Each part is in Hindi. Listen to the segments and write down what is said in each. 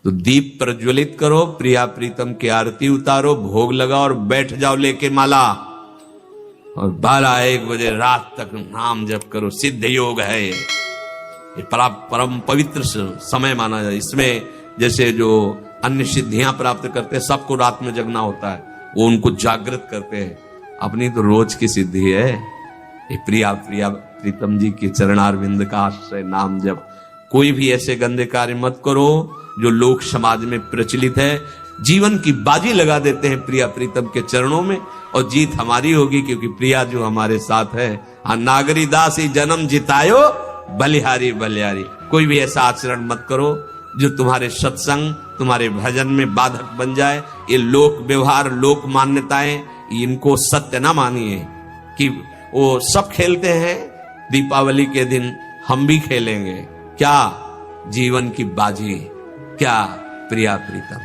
तो दीप प्रज्वलित करो, प्रिया प्रीतम की आरती उतारो, भोग लगाओ और बैठ जाओ लेके माला, और 12-1 बजे रात तक नाम जप करो। सिद्ध योग है ये परम पवित्र समय माना जाए। इसमें जैसे जो अन्य सिद्धियां प्राप्त करते हैं, सबको रात में जगना होता है, वो उनको जागृत करते हैं। अपनी तो रोज की सिद्धि है ये प्रिया प्रीतम जी के चरणारविंद का आश्रय नाम जप। कोई भी ऐसे गंदे कार्य मत करो जो लोक समाज में प्रचलित है। जीवन की बाजी लगा देते हैं प्रिया प्रीतम के चरणों में, और जीत हमारी होगी, क्योंकि प्रिया जो हमारे साथ है। नागरी दास ही जन्म जितायो, बलिहारी बलिहारी। कोई भी ऐसा आचरण मत करो जो तुम्हारे सत्संग, तुम्हारे भजन में बाधक बन जाए। ये लोक व्यवहार, लोक मान्यताएं, इनको सत्य ना मानिए कि वो सब खेलते हैं, दीपावली के दिन हम भी खेलेंगे। क्या जीवन की बाजी, क्या प्रिया प्रीतम।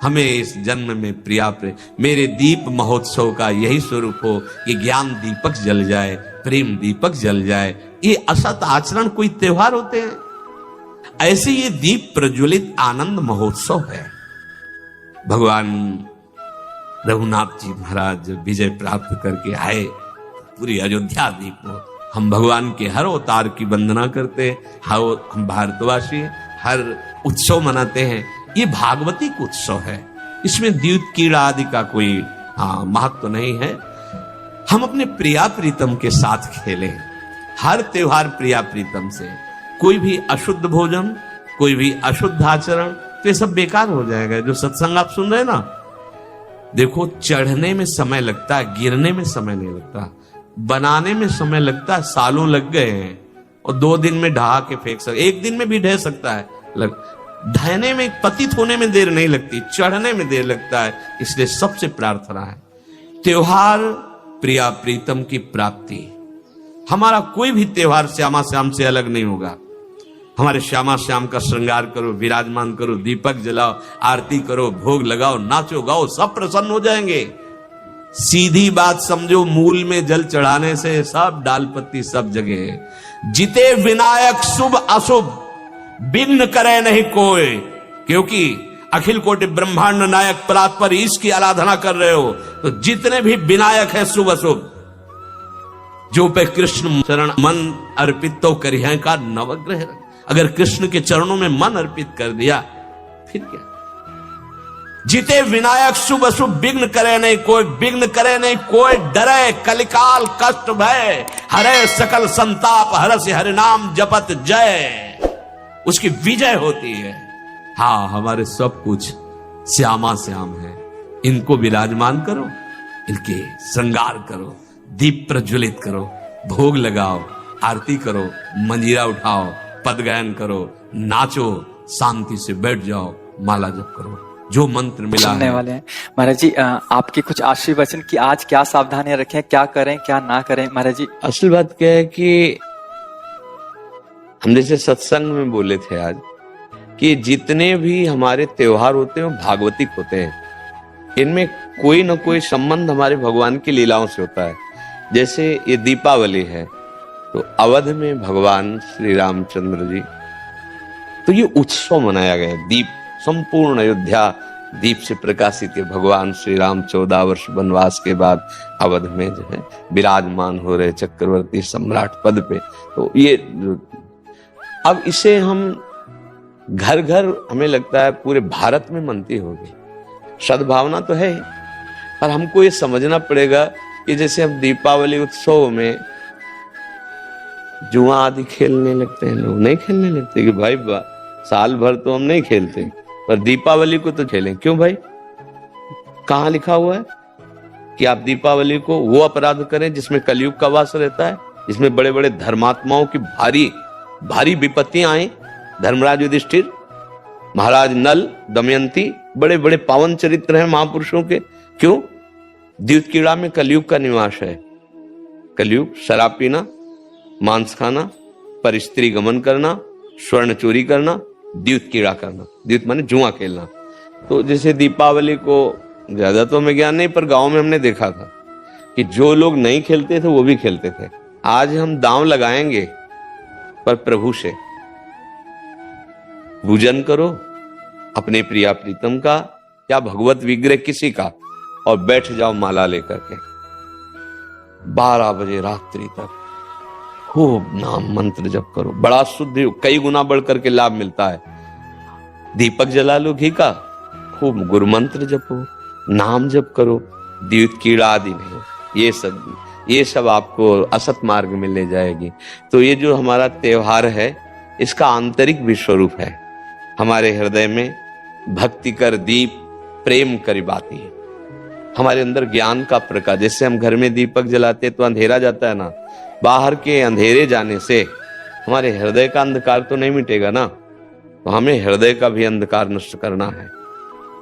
हमें इस जन्म में प्रिया मेरे दीप महोत्सव का यही स्वरूप हो कि ज्ञान दीपक जल जाए, प्रेम दीपक जल जाए। ये असत आचरण कोई त्योहार होते हैं? ऐसे ये दीप प्रज्वलित आनंद महोत्सव है। भगवान रघुनाथ जी महाराज विजय प्राप्त करके आए, पूरी अयोध्या दीप हो। हम भगवान के हर अवतार की वंदना करते, हम भारतवासी हर उत्सव मनाते हैं। ये भागवतिक उत्सव है, इसमें द्यूत कीड़ा आदि का कोई महत्व नहीं है। हम अपने प्रिया प्रीतम के साथ खेलें, हर त्योहार प्रिया प्रीतम से। कोई भी अशुद्ध भोजन, कोई भी अशुद्ध आचरण, तो ये सब बेकार हो जाएगा। जो सत्संग आप सुन रहे हैं ना, देखो चढ़ने में समय लगता है, गिरने में समय नहीं लगता। बनाने में समय लगता है, सालों लग गए हैं, और 2 दिन में ढहा के फेंक सकते, 1 दिन में भी ढह सकता है। ढहने में, पतित होने में देर नहीं लगती, चढ़ने में देर लगता है। इसलिए सबसे प्रार्थना है, त्योहार प्रिया प्रीतम की प्राप्ति। हमारा कोई भी त्योहार श्यामा श्याम से अलग नहीं होगा। हमारे श्यामा श्याम का श्रृंगार करो, विराजमान करो, दीपक जलाओ, आरती करो, भोग लगाओ, नाचो गाओ, सब प्रसन्न हो जाएंगे। सीधी बात समझो, मूल में जल चढ़ाने से सब डाल पत्ती सब जगह है। जिते विनायक शुभ अशुभ विघ्न करे नहीं कोई, क्योंकि अखिल कोटि ब्रह्मांड नायक परात्पर ईश की आराधना कर रहे हो, तो जितने भी विनायक है शुभ अशुभ, जो पे कृष्ण चरण मन अर्पित तो करिए का नवग्रह। अगर कृष्ण के चरणों में मन अर्पित कर दिया, फिर क्या। जिते विनायक शुभ अशुभ विघ्न करे नहीं कोई, विघ्न करे नहीं कोई, डरे कलिकाल कष्ट भय, हरे सकल संताप, हरस हरि नाम जपत जय। उसकी विजय होती है। हाँ, हमारे सब कुछ श्यामा श्याम है, इनको विराजमान करो, इनके श्रृंगार करो, दीप प्रज्वलित करो, भोग लगाओ, आरती करो, मंजीरा उठाओ, पद गायन करो, नाचो, शांति से बैठ जाओ, माला जप करो, जो मंत्र मिला सुनने है। वाले हैं महाराज जी, आपके कुछ आशीर्वचन कि आज क्या सावधानियां रखें, क्या करें क्या ना करें महाराज जी। असल बात क्या है कि हम जैसे सत्संग में बोले थे आज कि जितने भी हमारे त्योहार होते हैं वो भागवतिक होते हैं। इनमें कोई ना कोई संबंध हमारे भगवान की लीलाओं से होता है। जैसे ये दीपावली है, तो अवध में भगवान श्री रामचंद्र जी, तो ये उत्सव मनाया गया। दीप, संपूर्ण अयोध्या दीप से प्रकाशित है। भगवान श्री राम 14 वर्ष वनवास के बाद अवध में जो है विराजमान हो रहे चक्रवर्ती सम्राट पद पे। तो ये अब इसे हम घर घर, हमें लगता है पूरे भारत में मनती होगी। सद्भावना तो है, पर हमको ये समझना पड़ेगा कि जैसे हम दीपावली उत्सव में जुआ आदि खेलने लगते हैं, लोग नहीं खेलने लगते कि भाई साल भर तो हम नहीं खेलते, पर दीपावली को तो खेलें। क्यों भाई? कहाँ लिखा हुआ है कि आप दीपावली को वो अपराध करें जिसमें कलयुग का वास रहता है, जिसमें बड़े बड़े धर्मात्माओं की भारी भारी विपत्तियां आई। धर्मराज युधिष्ठिर, महाराज नल, दमयंती, बड़े बड़े पावन चरित्र हैं महापुरुषों के। क्यों? द्यूत कीड़ा में कलयुग का निवास है। कलयुग शराब पीना, मांस खाना, पर स्त्री गमन करना, स्वर्ण चोरी करना, द्यूत कीड़ा करना। द्यूत माने जुआ खेलना। तो जैसे दीपावली को ज्यादा तो हमें ज्ञान नहीं, पर गांव में हमने देखा था कि जो लोग नहीं खेलते थे वो भी खेलते थे। आज हम दांव लगाएंगे, पर प्रभु से पूजन करो, अपने प्रिया प्रीतम का या भगवत विग्रह किसी का, और बैठ जाओ माला लेकर के। 12 बजे रात्रि तक खूब नाम मंत्र जप करो, बड़ा शुद्ध कई गुना बढ़ करके लाभ मिलता है। दीपक जला लो घी का, खूब गुरु मंत्र जपो, नाम जप करो, द्यूत कीड़ा आदि नहीं, ये सब आपको असत मार्ग में ले जाएगी। तो ये जो हमारा त्योहार है इसका आंतरिक भी स्वरूप है, हमारे हृदय में भक्ति कर दीप प्रेम कर बाती है, हमारे अंदर ज्ञान का प्रकाश। जैसे हम घर में दीपक जलाते तो अंधेरा जाता है ना, बाहर के अंधेरे जाने से हमारे हृदय का अंधकार तो नहीं मिटेगा ना, तो हमें हृदय का भी अंधकार नष्ट करना है।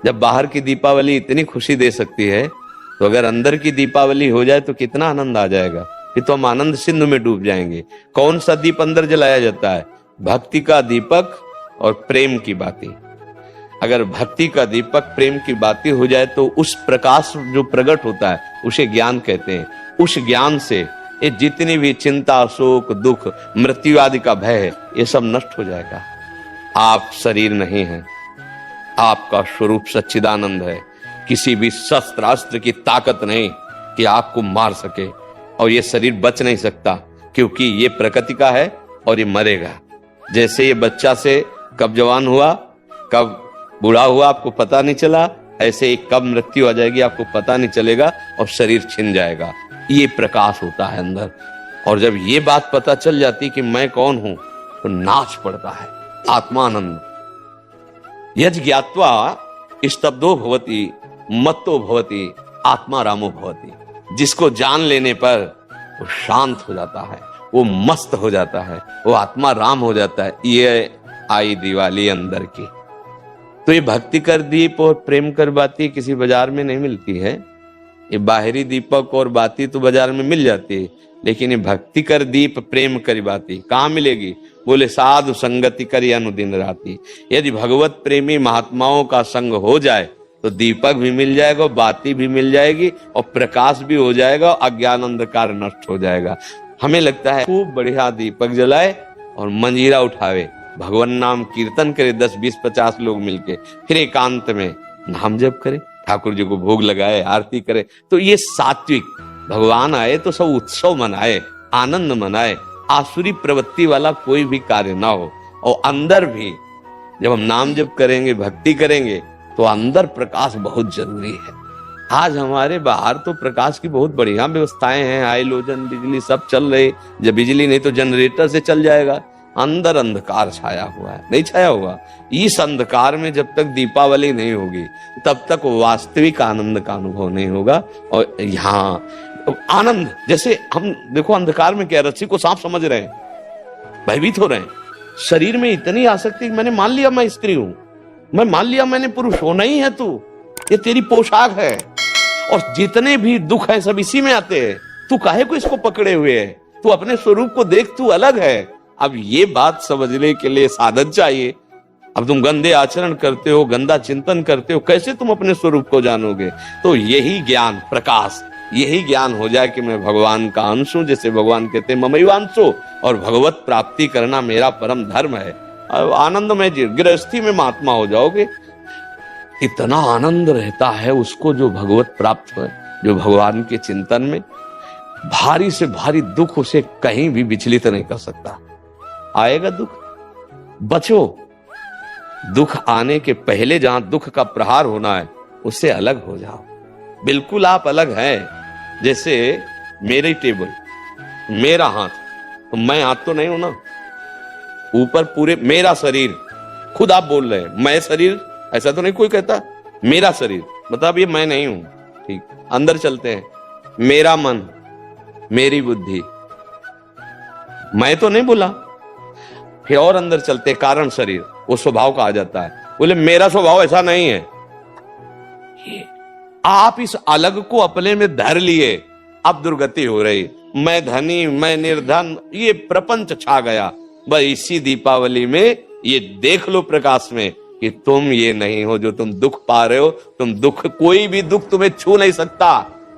जब बाहर की दीपावली इतनी खुशी दे सकती है, तो अगर अंदर की दीपावली हो जाए तो कितना आनंद आ जाएगा, कि तो हम आनंद सिंधु में डूब जाएंगे। कौन सा दीप अंदर जलाया जाता है? भक्ति का दीपक और प्रेम की बाती। अगर भक्ति का दीपक प्रेम की बाती हो जाए तो उस प्रकाश जो प्रकट होता है उसे ज्ञान कहते हैं। उस ज्ञान से ये जितनी भी चिंता, शोक, दुख, मृत्यु आदि का भय है, ये सब नष्ट हो जाएगा। आप शरीर नहीं है, आपका स्वरूप सच्चिदानंद है। किसी भी शस्त्र अस्त्र की ताकत नहीं कि आपको मार सके, और ये शरीर बच नहीं सकता, क्योंकि ये प्रकृति का है और ये मरेगा। जैसे ये बच्चा से कब जवान हुआ, कब बूढ़ा हुआ आपको पता नहीं चला, ऐसे ही कब मृत्यु आ जाएगी आपको पता नहीं चलेगा, और शरीर छिन जाएगा। ये प्रकाश होता है अंदर। और जब ये बात पता चल जाती कि मैं कौन हूं, तो नाच पड़ता है आत्मानंद। यज ज्ञात्वा स्तब्धो भवति मत्तो भवति आत्मा रामो भवति। जिसको जान लेने पर वो शांत हो जाता है, वो मस्त हो जाता है, वो आत्मा राम हो जाता है। ये आई दिवाली अंदर की। तो ये भक्ति कर दीप और प्रेम कर बाती किसी बाजार में नहीं मिलती है। ये बाहरी दीपक और बाती तो बाजार में मिल जाती है, लेकिन ये भक्ति कर दीप प्रेम कर बाती कहाँ मिलेगी? बोले साधु संगति करी अनुदिन राती। यदि भगवत प्रेमी महात्माओं का संग हो जाए तो दीपक भी मिल जाएगा, बाती भी मिल जाएगी, और प्रकाश भी हो जाएगा, अज्ञान अंधकार नष्ट हो जाएगा। हमें लगता है खूब बढ़िया दीपक जलाए और मंजीरा उठावे, भगवान नाम कीर्तन करे 10, 20, 50 लोग मिलके, फिर एकांत में नाम जप करे, ठाकुर जी को भोग लगाए, आरती करे। तो ये सात्विक, भगवान आए तो सब उत्सव मनाए, आनंद मनाए, आसुरी प्रवृत्ति वाला कोई भी कार्य ना हो। और अंदर भी जब हम नाम जप करेंगे, भक्ति करेंगे, तो अंदर प्रकाश बहुत जरूरी है। आज हमारे बाहर तो प्रकाश की बहुत बढ़िया व्यवस्थाएं हैं, हाइलोजन बिजली सब चल रही। जब बिजली नहीं तो जनरेटर से चल जाएगा। अंदर अंधकार छाया हुआ है, नहीं छाया हुआ। इस अंधकार में जब तक दीपावली नहीं होगी तब तक वास्तविक आनंद का अनुभव नहीं होगा। और यहाँ आनंद, जैसे हम देखो अंधकार में क्या, रस्सी को सांप समझ रहे हैं, भयभीत हो रहे हैं। शरीर में इतनी आसक्ति, मैंने मान लिया मैं स्त्री हूं, मैं मान लिया मैंने पुरुष होना ही है, तू ये तेरी पोशाक है, और जितने भी दुख है सब इसी में आते हैं। तू काहे को इसको पकड़े हुए है? तू अपने स्वरूप को देख, तू अलग है। अब ये बात समझने के लिए साधन चाहिए। अब तुम गंदे आचरण करते हो, गंदा चिंतन करते हो, कैसे तुम अपने स्वरूप को जानोगे? तो यही ज्ञान प्रकाश, यही ज्ञान हो जाए कि मैं भगवान का अंश हूं, जैसे भगवान कहते हैं ममैवांशो, और भगवत प्राप्ति करना मेरा परम धर्म है। आनंदमय गृहस्थी में महात्मा हो जाओगे। इतना आनंद रहता है उसको जो भगवत प्राप्त है, जो भगवान के चिंतन में। भारी से भारी दुख उसे कहीं भी विचलित नहीं कर सकता। आएगा दुख, बचो। दुख आने के पहले जहां दुख का प्रहार होना है उससे अलग हो जाओ। बिल्कुल आप अलग हैं। जैसे मेरी टेबल, मेरा हाथ, तो मैं हाथ तो नहीं हूं ना, ऊपर पूरे मेरा शरीर। खुद आप बोल रहे हैं मैं शरीर, ऐसा तो नहीं कोई कहता। मेरा शरीर मतलब ये मैं नहीं हूं। ठीक, अंदर चलते हैं। मेरा मन, मेरी बुद्धि, मैं तो नहीं बोला। फिर और अंदर चलते, कारण शरीर, वो स्वभाव का आ जाता है। बोले मेरा स्वभाव ऐसा नहीं है। आप इस अलग को अपने में धर लिए, अब दुर्गति हो रही। मैं धनी, मैं निर्धन, ये प्रपंच छा गया। बस इसी दीपावली में ये देख लो प्रकाश में कि तुम ये नहीं हो जो तुम दुख पा रहे हो। तुम दुख, कोई भी दुख तुम्हें छू नहीं सकता।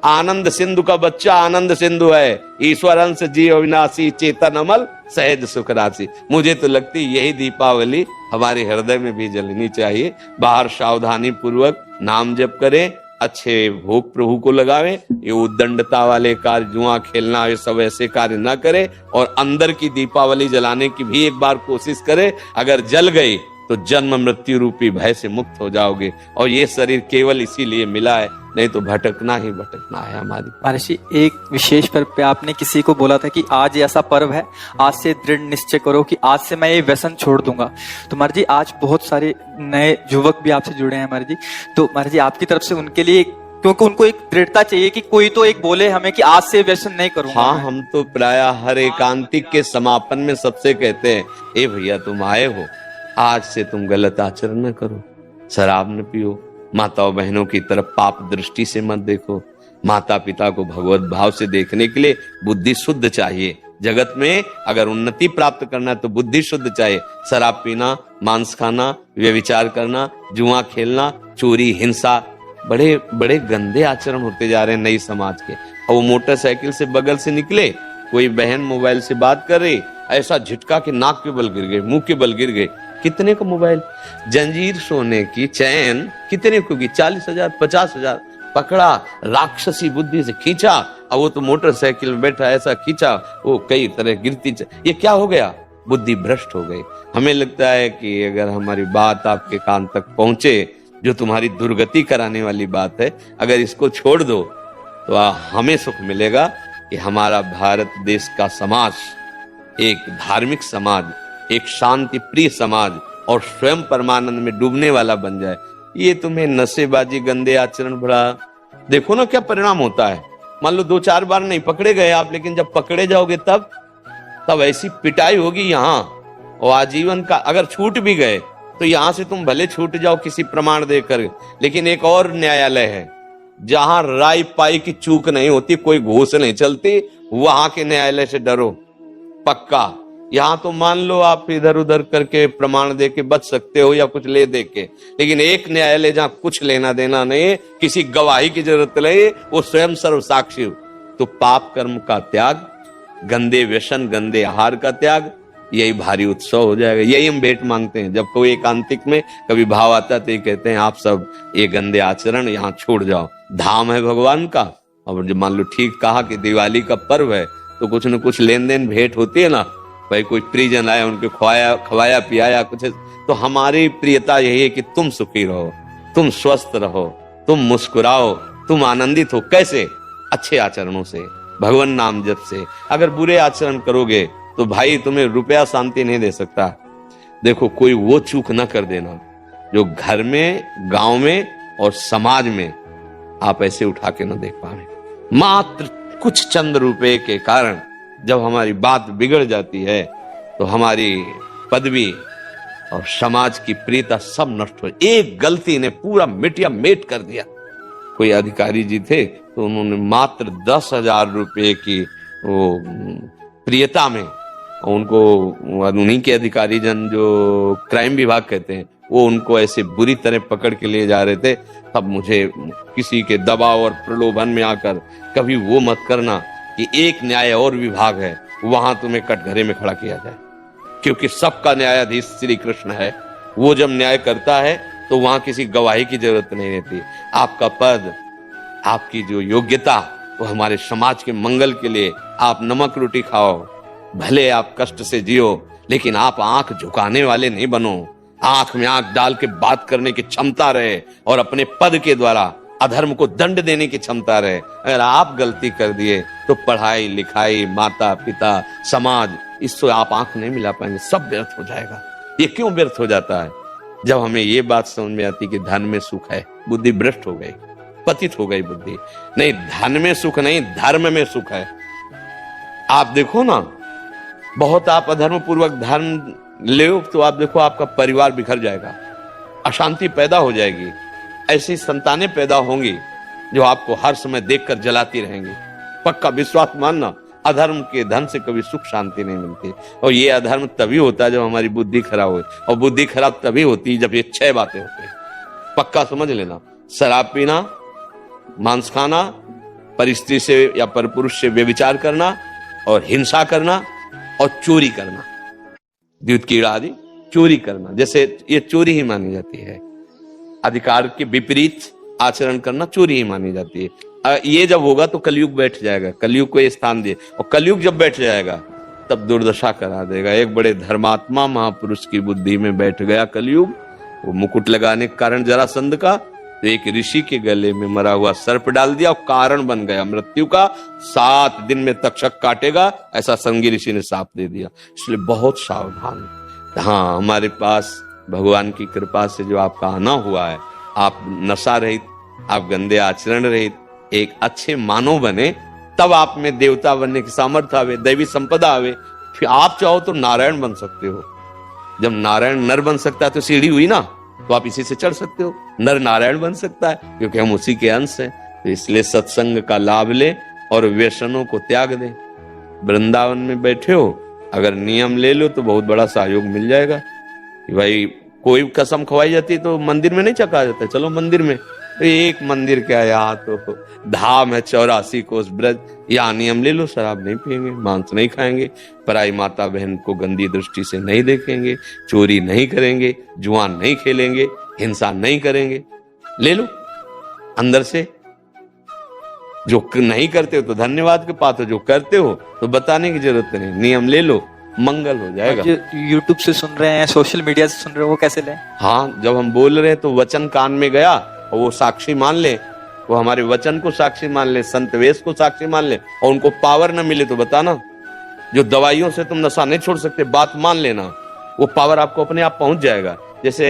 आनंद सिंधु का बच्चा आनंद सिंधु है। ईश्वर अंश जीव अविनाशी चेतन अमल सहज सुख राशि। मुझे तो लगती यही दीपावली हमारे हृदय में भी जलनी चाहिए। बाहर सावधानी पूर्वक नाम जप करें, अच्छे भोग प्रभु को लगावे, ये उद्दंडता वाले कार्य, जुआ खेलना, ये सब ऐसे कार्य ना करे। और अंदर की दीपावली जलाने की भी एक बार कोशिश करे। अगर जल गई तो जन्म मृत्यु रूपी भय से मुक्त हो जाओगे। और ये शरीर केवल इसीलिए मिला है, नहीं तो भटकना ही भटकना है हमारी। महाराज जी, एक विशेष पर्व पे आपने किसी को बोला था कि आज ऐसा पर्व है, आज से दृढ़ निश्चय करो कि आज से मैं ये व्यसन छोड़ दूंगा। तो महाराज जी, आज बहुत सारे नए युवक भी आपसे जुड़े हैं महाराज जी, तो महाराज जी आपकी तरफ से उनके लिए, क्योंकि उनको एक दृढ़ता चाहिए कि कोई तो एक बोले हमें कि आज से व्यसन नहीं करूंगा। हाँ, हम तो प्राय हर एकांतिक के समापन में सबसे कहते हैं, ए भैया तुम आए हो, आज से तुम गलत आचरण न करो, शराब न पियो, माताओं बहनों की तरफ पाप दृष्टि से मत देखो। माता पिता को भगवत भाव से देखने के लिए बुद्धि शुद्ध चाहिए। जगत में अगर उन्नति प्राप्त करना है तो बुद्धि शुद्ध चाहिए। शराब पीना, मांस खाना, व्यभिचार करना, जुआ खेलना, चोरी, हिंसा, बड़े बड़े गंदे आचरण होते जा रहे हैं नई समाज के। और वो मोटरसाइकिल से बगल से निकले, कोई बहन मोबाइल से बात कर रही, ऐसा झटका के नाक के बल गिर गए, मुंह के बल गिर गए। कितने को मोबाइल, जंजीर सोने की चैन कितने को की, 40,000 50,000। पकड़ा, राक्षसी बुद्धि से खींचा, और वो तो मोटरसाइकिल में बैठा ऐसा खींचा, वो कई तरह गिरती। ये क्या हो गया? बुद्धि भ्रष्ट हो गई। हमें लगता है कि अगर हमारी बात आपके कान तक पहुंचे, जो तुम्हारी दुर्गति कराने वाली बात है, अगर इसको छोड़ दो तो हमें सुख मिलेगा कि हमारा भारत देश का समाज एक धार्मिक समाज, एक शांति प्रिय समाज और स्वयं परमानंद में डूबने वाला बन जाए। ये तुम्हें नशेबाजी, गंदे आचरण, बड़ा देखो ना क्या परिणाम होता है। मान लो 2-4 बार नहीं पकड़े गए आप, लेकिन जब पकड़े जाओगे तब ऐसी पिटाई होगी यहाँ, और आजीवन का। अगर छूट भी गए तो यहां से तुम भले छूट जाओ किसी प्रमाण देकर, लेकिन एक और न्यायालय है जहां राय पाई की चूक नहीं होती, कोई घूस नहीं चलती, वहां के न्यायालय से डरो पक्का। यहां तो मान लो आप इधर उधर करके प्रमाण दे के बच सकते हो या कुछ ले दे के, लेकिन एक न्यायालय जहां कुछ लेना देना नहीं, किसी गवाही की जरूरत नहीं, वो स्वयं सर्व साक्षी हो। तो पाप कर्म का त्याग, गंदे व्यसन, गंदे आहार का त्याग, यही भारी उत्सव हो जाएगा। यही हम भेंट मांगते हैं। जब कोई एकांतिक में कभी भाव आता है तो ये कहते हैं आप सब ये गंदे आचरण यहाँ छोड़ जाओ, धाम है भगवान का। और जब मान लो ठीक कहा कि दिवाली का पर्व है तो कुछ न कुछ लेन देन भेंट होती है ना, भाई कोई प्रियजन आया, उनके खवाया पियाया कुछ, तो हमारी प्रियता यही है कि तुम सुखी रहो, तुम स्वस्थ रहो, तुम मुस्कुराओ, तुम आनंदित हो। कैसे? अच्छे आचरणों से, भगवान नाम जप से। अगर बुरे आचरण करोगे तो भाई तुम्हें रुपया शांति नहीं दे सकता। देखो, कोई वो चूक न कर देना जो घर में, गांव में और समाज में आप ऐसे उठा के न देख पाए। मात्र कुछ चंद रुपए के कारण जब हमारी बात बिगड़ जाती है तो हमारी पदवी और समाज की प्रियता सब नष्ट हो। एक गलती ने पूरा मिटिया मेट कर दिया। कोई अधिकारी जी थे तो उन्होंने मात्र 10,000 रुपए की वो प्रियता में, उनको उन्हीं के अधिकारी जन जो क्राइम विभाग कहते हैं, वो उनको ऐसे बुरी तरह पकड़ के ले जा रहे थे। तब मुझे किसी के दबाव और प्रलोभन में आकर, कभी वो मत करना कि एक न्याय और विभाग है वहां तुम्हें कटघरे में खड़ा किया जाए, क्योंकि सबका न्यायाधीश श्री कृष्ण है। वो जब न्याय करता है तो वहां किसी गवाही की जरूरत नहीं रहती। आपका पद, आपकी जो योग्यता, वो हमारे समाज के मंगल के लिए। आप नमक रोटी खाओ, भले आप कष्ट से जियो, लेकिन आप आंख झुकाने वाले नहीं बनो। आंख में आंख डाल के बात करने की क्षमता रहे और अपने पद के द्वारा अधर्म को दंड देने की क्षमता रहे। अगर आप गलती कर दिए तो पढ़ाई लिखाई, माता पिता, समाज, इससे आप आंख नहीं मिला पाएंगे, सब व्यर्थ हो जाएगा। ये क्यों व्यर्थ हो जाता है? जब हमें ये बात समझ में आती कि धन में सुख है, बुद्धि भ्रष्ट हो गई, पतित हो गई बुद्धि। नहीं, धन में सुख नहीं, धर्म में सुख है। आप देखो ना, बहुत आप अधर्म पूर्वक धर्म ले तो आप देखो आपका परिवार बिखर जाएगा, अशांति पैदा हो जाएगी, ऐसी संतानें पैदा होंगी जो आपको हर समय देखकर जलाती रहेंगी। पक्का विश्वास मानना, अधर्म के धन से कभी सुख शांति नहीं मिलती। और ये अधर्म तभी होता है जब हमारी बुद्धि खराब हो, और बुद्धि खराब तभी होती है जब ये 6 बातें होती है। पक्का समझ लेना, शराब पीना, मांस खाना, परस्त्री से या परपुरुष से व्यभिचार करना और हिंसा करना और चोरी करना, द्युत कीड़ा आदि चोरी करना, जैसे ये चोरी ही मानी जाती है। अधिकार के विपरीत आचरण करना चोरी ही मानी जाती है। ये जब होगा तो कलयुग बैठ जाएगा, कलयुग को ये स्थान दिए, और कलयुग जब बैठ जाएगा तब दुर्दशा करा देगा। एक बड़े धर्मात्मा महापुरुष की बुद्धि में बैठ गया कलयुग, वो मुकुट लगाने के कारण जरासंध का, तो एक ऋषि के गले में मरा हुआ सर्प डाल दिया और कारण बन गया मृत्यु का। 7 दिन में तक्षक काटेगा, ऐसा संगी ऋषि ने शाप दे दिया। इसलिए बहुत सावधान। हाँ, हमारे पास भगवान की कृपा से जो आपका आना हुआ है, आप नशा रहित, आप गंदे आचरण रहित एक अच्छे मानव बने, तब आप में देवता बनने की सामर्थ्य आवे, दैवी संपदा आवे। फिर आप चाहो तो नारायण बन सकते हो। जब नारायण नर बन सकता है तो सीढ़ी हुई ना, तो आप इसी से चढ़ सकते हो। नर नारायण बन सकता है क्योंकि हम उसी के अंश हैं। तो इसलिए सत्संग का लाभ ले और व्यसनों को त्याग दे। वृंदावन में बैठे हो, अगर नियम ले लो तो बहुत बड़ा सहयोग मिल जाएगा। कि भाई कोई कसम खवाई जाती है तो मंदिर में नहीं चखा जाता, चलो मंदिर में। तो एक मंदिर क्या, यहाँ तो धाम है 84 कोस ब्रज, यहाँ नियम ले लो, शराब नहीं पिएंगे, मांस नहीं खाएंगे, पराई माता बहन को गंदी दृष्टि से नहीं देखेंगे, चोरी नहीं करेंगे, जुआ नहीं खेलेंगे, हिंसा नहीं करेंगे। ले लो अंदर से। जो नहीं करते हो तो धन्यवाद के पात्र, जो करते हो तो बताने की जरूरत नहीं। नियम ले लो, मंगल हो जाएगा। जो यूट्यूब से सुन रहे हैं, सोशल मीडिया से सुन रहे हो, वो कैसे लें? हाँ, जब हम बोल रहे हैं तो वचन कान में गया और वो साक्षी मान ले, वो हमारे वचन को साक्षी मान ले, संत वेश को साक्षी मान ले, और उनको पावर न मिले तो बताना। जो दवाइयों से तुम नशा नहीं छोड़ सकते, बात मान लेना, वो पावर आपको अपने आप पहुंच जाएगा। जैसे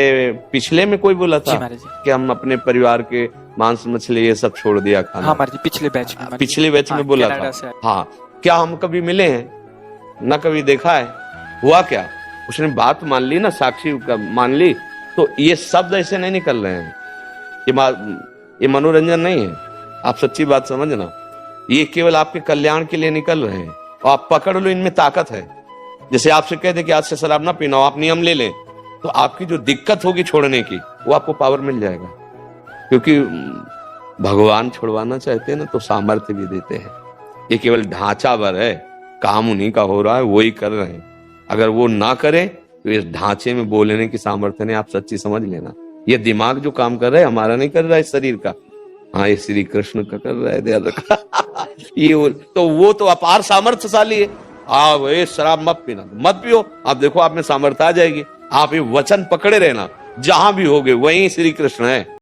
पिछले में कोई बोला था कि हम अपने परिवार के मांस मछली ये सब छोड़ दिया खाना। हाँ महाराज जी, पिछले बैच में बोला था। हाँ, क्या हम कभी मिले हैं? न कभी देखा है। हुआ क्या, उसने बात मान ली ना, साक्षी मान ली, तो ये शब्द ऐसे नहीं निकल रहे हैं। ये मनोरंजन नहीं है, आप सच्ची बात समझना। ये केवल आपके कल्याण के लिए निकल रहे हैं, और आप पकड़ लो, इनमें ताकत है। जैसे आपसे कहते कि आज से शराब ना पीना, आप नियम ले लें, तो आपकी जो दिक्कत होगी छोड़ने की, वो आपको पावर मिल जाएगा। क्योंकि भगवान छुड़वाना चाहते हैं ना तो सामर्थ्य भी देते हैं। ये केवल ढांचा भर है, काम उन्हीं का हो रहा है, वो ही कर रहे हैं। अगर वो ना करे तो इस ढांचे में बोलने की सामर्थ्य नहीं, आप सच्ची समझ लेना। ये दिमाग जो काम कर रहा है हमारा नहीं कर रहा है, शरीर का। हाँ, ये श्री कृष्ण का कर रहा है, ध्यान रखा। ये तो वो तो अपार सामर्थ्यशाली है। आप ये शराब मत पीना, मत पियो, आप देखो आप में सामर्थ्य आ जाएगी। आप ये वचन पकड़े रहना, जहां भी होगे वहीं श्री कृष्ण है।